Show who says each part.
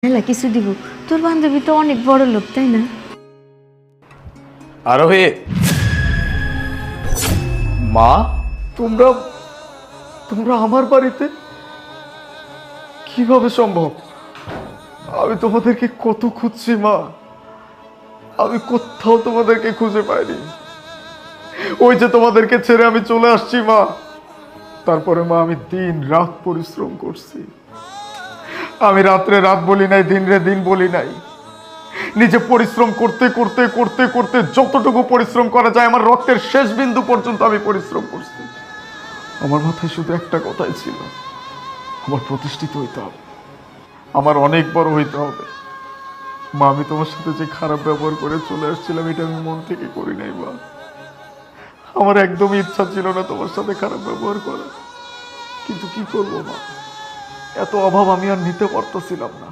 Speaker 1: মেলা কিছু দিব। তোর বান্ধবী তো অনেক বড় লোক, তাই না?
Speaker 2: আরোহী, মা, তোমরা তোমরা আমার বাড়িতে কিভাবে সম্ভব? আমি তোমাদেরকে কত খুঁজছি মা, আমি কোথাও তোমাদেরকে খুঁজে পাইনি। ওই যে তোমাদেরকে ছেড়ে আমি চলে আসছি মা, তারপরে মা আমি দিন রাত পরিশ্রম করছি। আমি রাত্রে রাত বলি নাই, দিন রে দিন বলি নাই। নিজে পরিশ্রম করতে করতে করতে করতে যতটুকু পরিশ্রম করা যায় আমার রক্তের শেষ বিন্দু পর্যন্ত আমি পরিশ্রম করছি। আমার মাথায় শুধু একটা কথাই ছিল, আমার প্রতিষ্ঠিত হইতে হবে, আমার অনেক বড় হইতে হবে। মা, আমি তোমার সাথে যে খারাপ ব্যবহার করে চলে আসছিলাম এটা আমি মন থেকে করি নাই মা। আমার একদমই ইচ্ছা ছিল না তোমার সাথে খারাপ ব্যবহার করা, কিন্তু কি করবো মা, এত অভাব আমি আর নিতে পারতেছিলাম না।